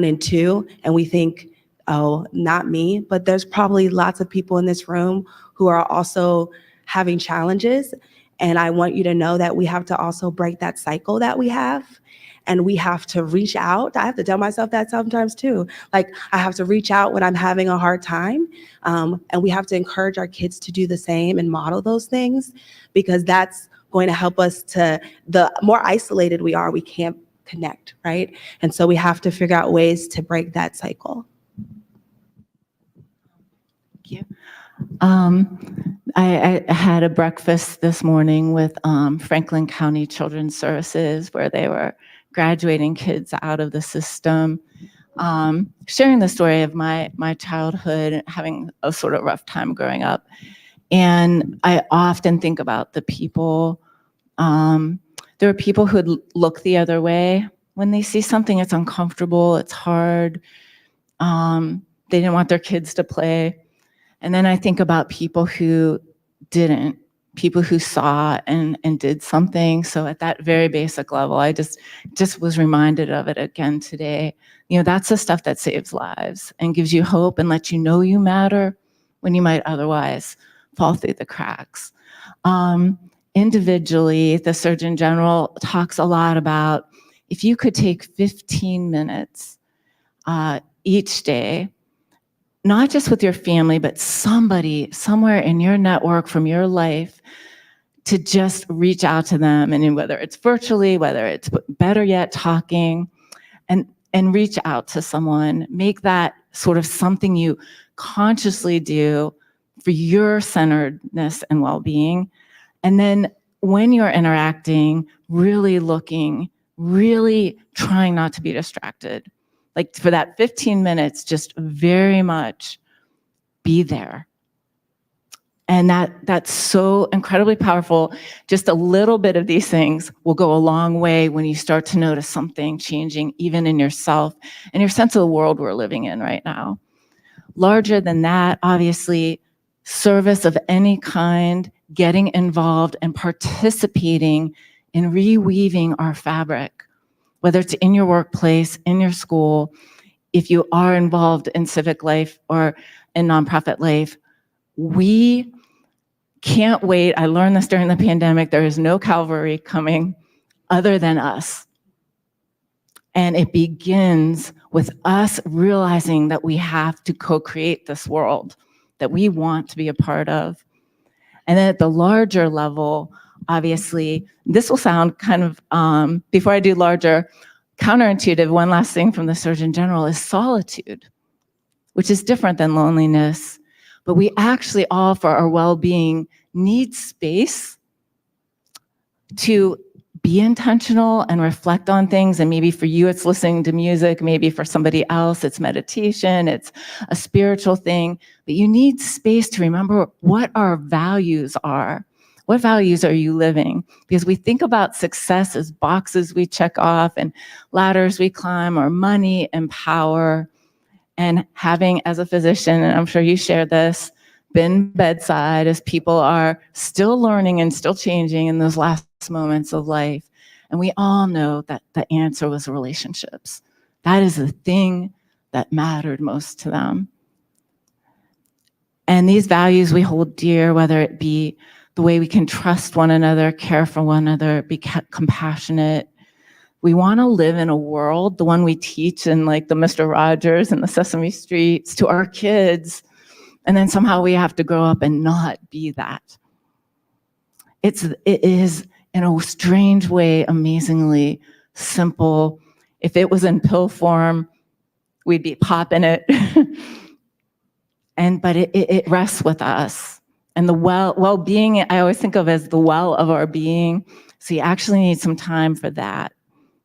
and 2, and we think, oh, not me. But there's probably lots of people in this room who are also having challenges. And I want you to know that we have to also break that cycle that we have. And we have to reach out. I have to tell myself that sometimes too. Like, I have to reach out when I'm having a hard time. And we have to encourage our kids to do the same and model those things, because that's going to help us the more isolated we are, we can't connect, right? And so we have to figure out ways to break that cycle. Thank you. I had a breakfast this morning with Franklin County Children's Services, where they were graduating kids out of the system, sharing the story of my childhood, having a sort of rough time growing up. And I often think about the people. There are people who would look the other way when they see something that's uncomfortable, it's hard. They didn't want their kids to play. And then I think about people who didn't, people who saw and did something. So at that very basic level, I just was reminded of it again today. That's the stuff that saves lives and gives you hope and lets you know you matter when you might otherwise fall through the cracks. Individually, the Surgeon General talks a lot about if you could take 15 minutes each day, not just with your family, but somebody somewhere in your network from your life, to just reach out to them, and whether it's virtually, whether it's better yet talking, and reach out to someone, make that sort of something you consciously do for your centeredness and well-being. And then when you're interacting, really looking, really trying not to be distracted. Like, for that 15 minutes, just very much be there. And that's so incredibly powerful. Just a little bit of these things will go a long way when you start to notice something changing, even in yourself and your sense of the world we're living in right now. Larger than that, obviously, service of any kind, getting involved and participating in reweaving our fabric, whether it's in your workplace, in your school, if you are involved in civic life or in nonprofit life, we can't wait. I learned this during the pandemic. There is no cavalry coming other than us. And it begins with us realizing that we have to co-create this world that we want to be a part of. And then at the larger level, obviously, this will sound kind of, before I do larger, counterintuitive. One last thing from the Surgeon General is solitude, which is different than loneliness. But we actually all, for our well-being, need space to be intentional and reflect on things. And maybe for you, it's listening to music. Maybe for somebody else, it's meditation. It's a spiritual thing. But you need space to remember what our values are. What values are you living? Because we think about success as boxes we check off and ladders we climb, or money and power. And having, as a physician, and I'm sure you share this, been bedside as people are still learning and still changing in those last moments of life. And we all know that the answer was relationships. That is the thing that mattered most to them. And these values we hold dear, whether it be the way we can trust one another, care for one another, be compassionate. We want to live in a world, the one we teach in like the Mr. Rogers and the Sesame Streets to our kids, and then somehow we have to grow up and not be that. It is, in a strange way, amazingly simple. If it was in pill form, we'd be popping it. But it rests with us. And the well-being, I always think of as the well of our being. So you actually need some time for that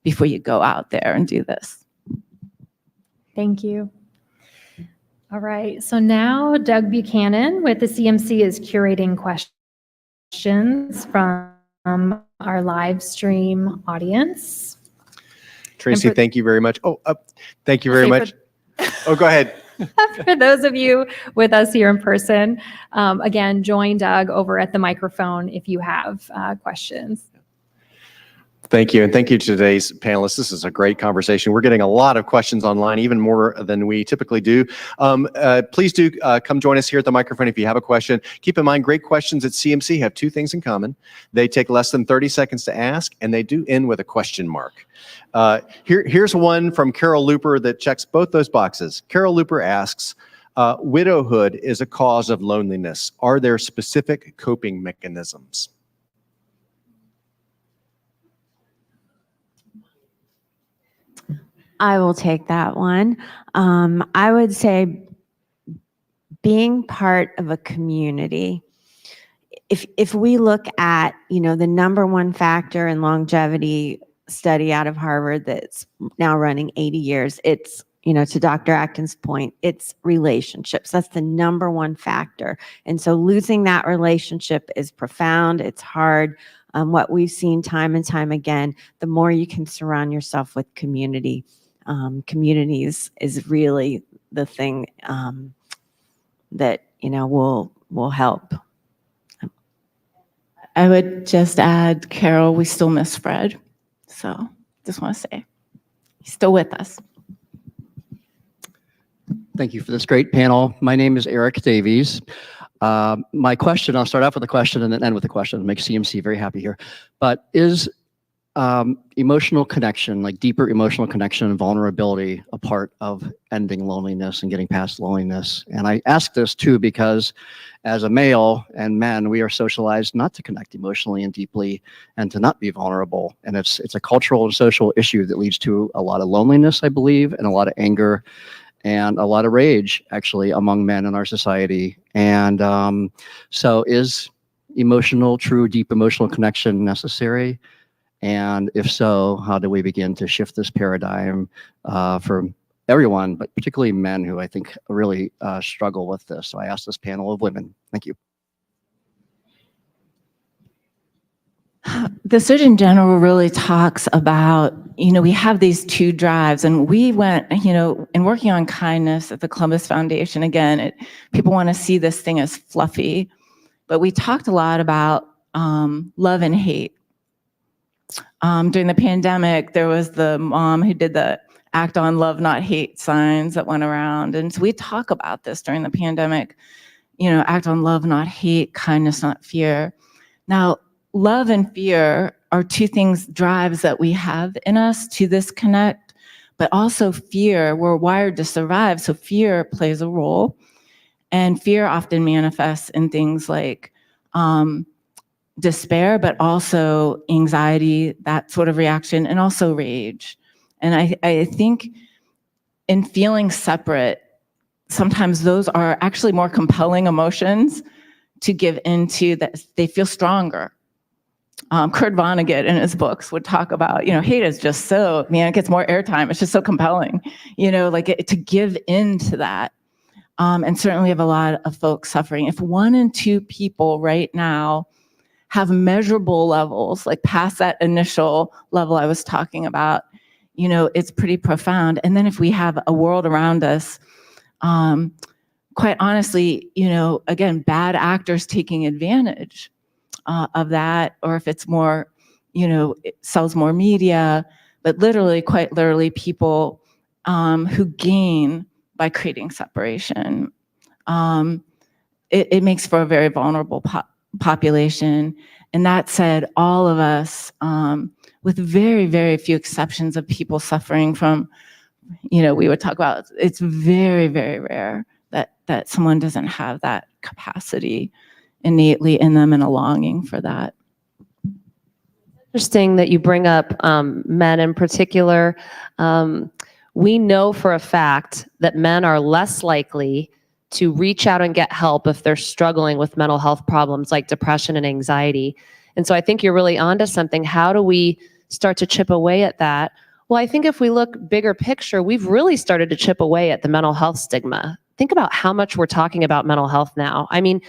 before you go out there and do this. Thank you. All right, so now Doug Buchanan with the CMC is curating questions from our live stream audience. Tracy, thank you very much. Thank you very much. Oh, go ahead. For those of you with us here in person, again, join Doug over at the microphone if you have questions. Thank you. And thank you to today's panelists. This is a great conversation. We're getting a lot of questions online, even more than we typically do. Please do come join us here at the microphone if you have a question. Keep in mind, great questions at CMC have two things in common. They take less than 30 seconds to ask, and they do end with a question mark. Here's one from Carol Looper that checks both those boxes. Carol Looper asks, widowhood is a cause of loneliness. Are there specific coping mechanisms? I will take that one. I would say being part of a community. If we look at, the number one factor in longevity study out of Harvard that's now running 80 years, it's, to Dr. Acton's point, it's relationships. That's the number one factor. And so losing that relationship is profound. It's hard. What we've seen time and time again, the more you can surround yourself with community, communities is really the thing that will help. I would just add, Carol, we still miss Fred. So just want to say, he's still with us. Thank you for this great panel. My name is Eric Davies. My question, I'll start off with a question and then end with a question. Make CMC very happy here. But is emotional connection, like deeper emotional connection and vulnerability, a part of ending loneliness and getting past loneliness? And I ask this too because as a male and men, we are socialized not to connect emotionally and deeply and to not be vulnerable. And it's a cultural and social issue that leads to a lot of loneliness, I believe, and a lot of anger and a lot of rage, actually, among men in our society. And so is true, deep emotional connection necessary? And if so, how do we begin to shift this paradigm for everyone, but particularly men who I think really struggle with this? So I asked this panel of women. Thank you. The Surgeon General really talks about, we have these two drives, and we went, in working on kindness at the Columbus Foundation, again, people want to see this thing as fluffy, but we talked a lot about love and hate. During the pandemic, there was the mom who did the act on love, not hate signs that went around. And so we talk about this during the pandemic, act on love, not hate, kindness, not fear. Now, love and fear are two things, drives that we have in us to this connect, but also fear, we're wired to survive, so fear plays a role. And fear often manifests in things like despair, but also anxiety, that sort of reaction, and also rage. And I think in feeling separate, sometimes those are actually more compelling emotions to give into, that they feel stronger. Kurt Vonnegut in his books would talk about, hate is just so, it gets more airtime. It's just so compelling, to give into that. And certainly we have a lot of folks suffering. If 1 in 2 people right now have measurable levels, like past that initial level I was talking about, it's pretty profound. And then if we have a world around us, quite honestly, again, bad actors taking advantage of that, or if it's more, it sells more media, but literally, quite literally, people who gain by creating separation. It makes for a very vulnerable population. And that said, all of us, with very, very few exceptions of people suffering from, we would talk about, it's very, very rare that someone doesn't have that capacity innately in them and a longing for that. Interesting that you bring up men in particular. We know for a fact that men are less likely to reach out and get help if they're struggling with mental health problems like depression and anxiety. And so I think you're really onto something. How do we start to chip away at that? Well, I think if we look bigger picture, we've really started to chip away at the mental health stigma. Think about how much we're talking about mental health now. I mean,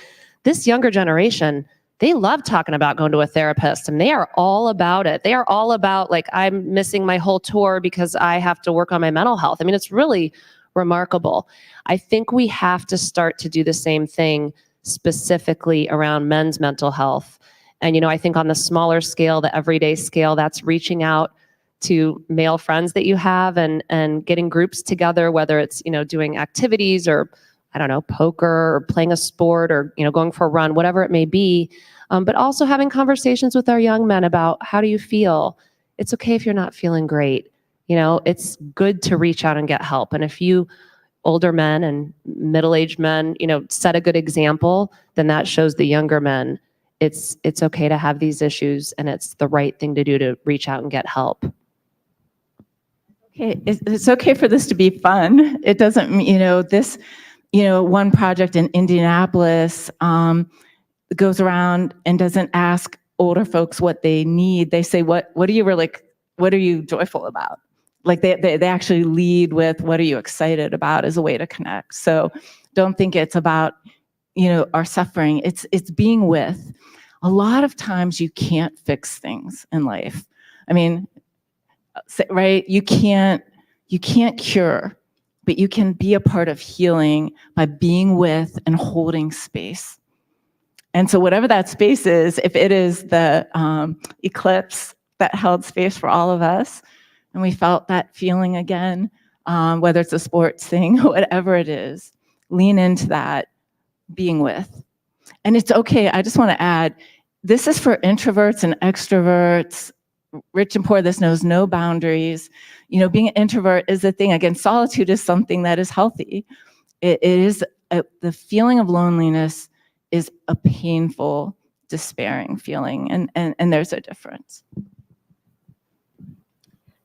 this younger generation, they love talking about going to a therapist, and they are all about it. They are all about, like, I'm missing my whole tour because I have to work on my mental health. I mean, it's really remarkable. I think we have to start to do the same thing specifically around men's mental health. And, I think on the smaller scale, the everyday scale, that's reaching out to male friends that you have and getting groups together, whether it's, doing activities or, I don't know, poker or playing a sport or, going for a run, whatever it may be. But also having conversations with our young men about, how do you feel? It's okay if you're not feeling great. It's good to reach out and get help. And if you older men and middle-aged men, set a good example, then that shows the younger men it's okay to have these issues, and it's the right thing to do to reach out and get help. Okay, it's okay for this to be fun. It doesn't mean, this, one project in Indianapolis goes around and doesn't ask older folks what they need. They say, what are you joyful about? Like they actually lead with, what are you excited about, as a way to connect. So don't think it's about, our suffering. It's being with. A lot of times you can't fix things in life. I mean, right? You can't cure, but you can be a part of healing by being with and holding space. And so whatever that space is, if it is the eclipse that held space for all of us, and we felt that feeling again, whether it's a sports thing, whatever it is, lean into that being with. And it's okay, I just want to add, this is for introverts and extroverts, rich and poor. This knows no boundaries. Being an introvert is the thing. Again, solitude is something that is healthy. It is the feeling of loneliness is a painful, despairing feeling, and there's a difference.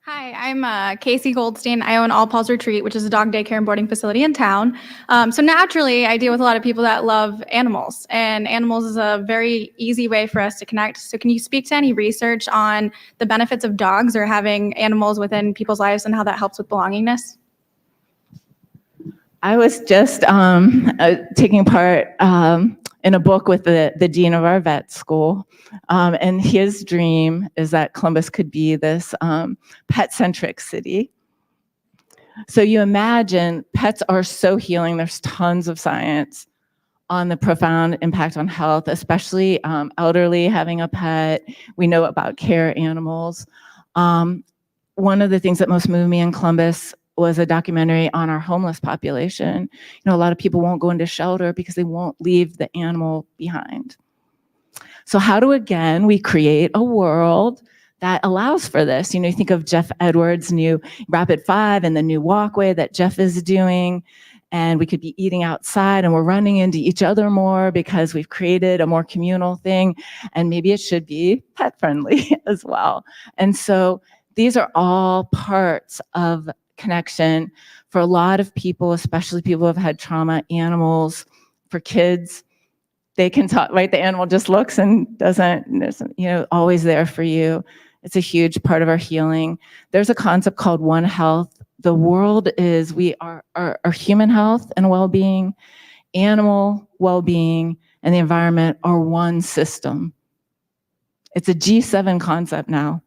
Hi, I'm Casey Goldstein. I own All Paws Retreat, which is a dog daycare and boarding facility in town. So naturally, I deal with a lot of people that love animals, and animals is a very easy way for us to connect. So can you speak to any research on the benefits of dogs or having animals within people's lives and how that helps with belongingness? I was just taking part in a book with the dean of our vet school, and his dream is that Columbus could be this pet-centric city. So you imagine, pets are so healing. There's tons of science on the profound impact on health, especially elderly having a pet. We know about care animals. one of the things that most moved me in Columbus was a documentary on our homeless population. A lot of people won't go into shelter because they won't leave the animal behind. So how do, again, we create a world that allows for this? You think of Jeff Edwards' new Rapid 5 and the new walkway that Jeff is doing, and we could be eating outside and we're running into each other more because we've created a more communal thing, and maybe it should be pet friendly as well. And so these are all parts of connection for a lot of people, especially people who have had trauma. Animals, for kids, they can talk, right? The animal just looks and isn't always there for you. It's a huge part of our healing. There's a concept called One Health. The world is, our human health and well-being, animal well-being, and the environment are one system. It's a G7 concept now.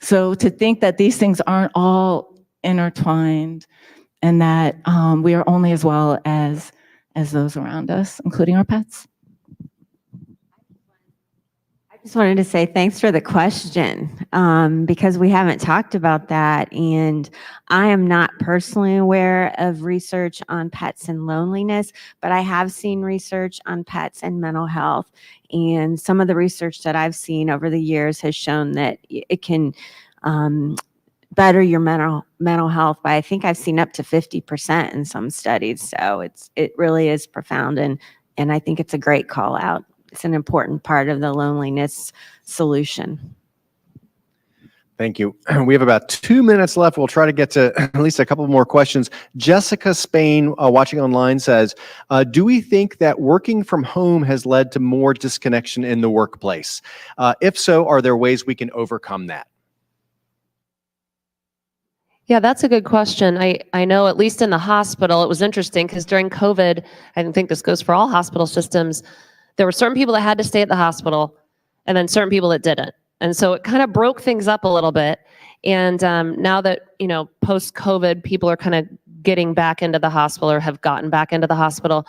So to think that these things aren't all intertwined, and that we are only as well as those around us, including our pets. I just wanted to say thanks for the question, because we haven't talked about that. And I am not personally aware of research on pets and loneliness, but I have seen research on pets and mental health. And some of the research that I've seen over the years has shown that it can better your mental health by, I think I've seen up to 50% in some studies. So it really is profound, and I think it's a great call out. It's an important part of the loneliness solution. Thank you. We have about 2 minutes left. We'll try to get to at least a couple more questions. Jessica Spain, watching online, says, do we think that working from home has led to more disconnection in the workplace? If so, are there ways we can overcome that? Yeah, that's a good question. I know, at least in the hospital, it was interesting because during COVID, I think this goes for all hospital systems, there were certain people that had to stay at the hospital and then certain people that didn't. And so it kind of broke things up a little bit. And now that, post-COVID, people are kind of getting back into the hospital or have gotten back into the hospital.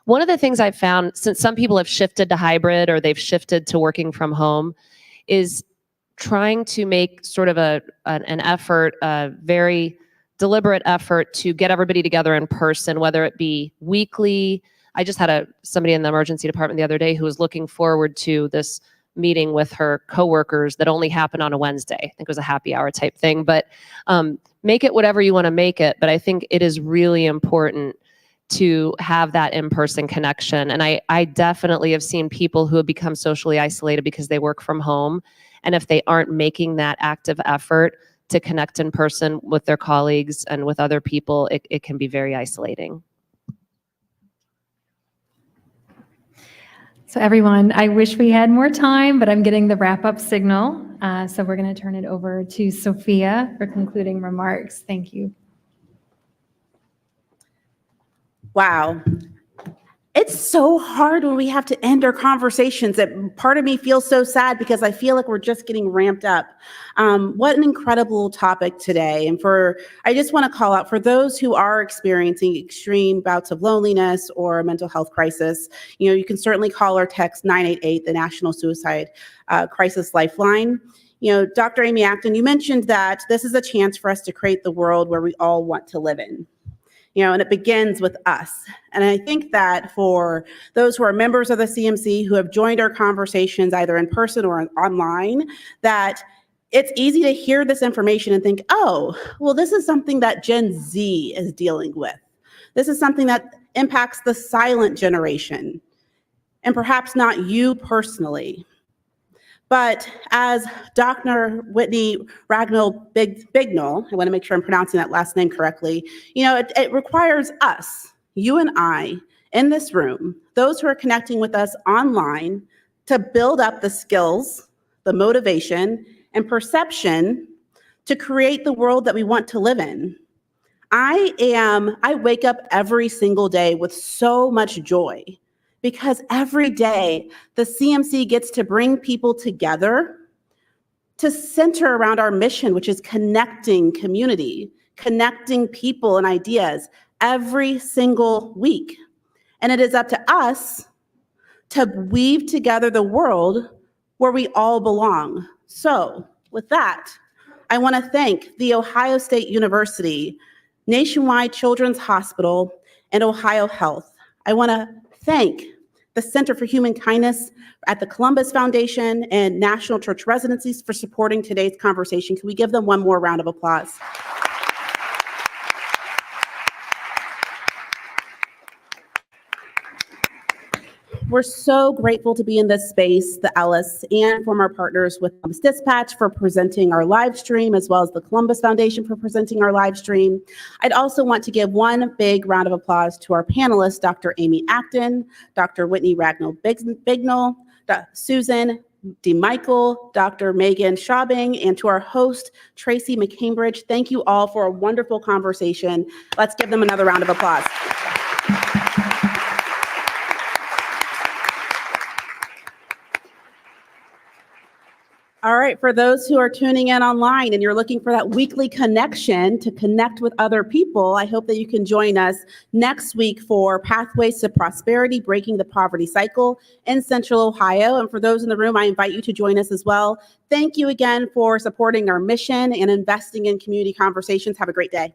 One of the things I've found, since some people have shifted to hybrid or they've shifted to working from home, is trying to make sort of an effort, a very deliberate effort to get everybody together in person, whether it be weekly. I just had somebody in the emergency department the other day who was looking forward to this meeting with her coworkers that only happened on a Wednesday. I think it was a happy hour type thing, but make it whatever you want to make it. But I think it is really important to have that in-person connection. And I definitely have seen people who have become socially isolated because they work from home. And if they aren't making that active effort to connect in person with their colleagues and with other people, it can be very isolating. So everyone, I wish we had more time, but I'm getting the wrap-up signal. So we're going to turn it over to Sophia for concluding remarks. Thank you. Wow. It's so hard when we have to end our conversations. That part of me feels so sad because I feel like we're just getting ramped up. What an incredible topic today. And I just want to call out for those who are experiencing extreme bouts of loneliness or a mental health crisis, you can certainly call or text 988, the National Suicide Crisis Lifeline. Dr. Amy Acton, you mentioned that this is a chance for us to create the world where we all want to live in. And it begins with us. And I think that for those who are members of the CMC who have joined our conversations either in person or online, that it's easy to hear this information and think, oh, well, this is something that Gen Z is dealing with. This is something that impacts the silent generation, and perhaps not you personally. But as Dr. Whitney Ragnall Bignall, I want to make sure I'm pronouncing that last name correctly, it requires us, you and I, in this room, those who are connecting with us online, to build up the skills, the motivation, and perception to create the world that we want to live in. I wake up every single day with so much joy, because every day the CMC gets to bring people together to center around our mission, which is connecting community, connecting people and ideas every single week. And it is up to us to weave together the world where we all belong. So with that, I want to thank The Ohio State University, Nationwide Children's Hospital, and Ohio Health. I want to thank the Center for Human Kindness at the Columbus Foundation and National Church Residencies for supporting today's conversation. Can we give them one more round of applause? We're so grateful to be in this space, the Ellis, and from our partners with Columbus Dispatch for presenting our live stream, as well as the Columbus Foundation for presenting our live stream. I'd also want to give one big round of applause to our panelists, Dr. Amy Acton, Dr. Whitney Ragnall-Bignall, Susan DeMichael, Dr. Megan Schaubing, and to our host, Tracy McCambridge. Thank you all for a wonderful conversation. Let's give them another round of applause. All right, for those who are tuning in online and you're looking for that weekly connection to connect with other people, I hope that you can join us next week for Pathways to Prosperity, Breaking the Poverty Cycle in Central Ohio. And for those in the room, I invite you to join us as well. Thank you again for supporting our mission and investing in community conversations. Have a great day.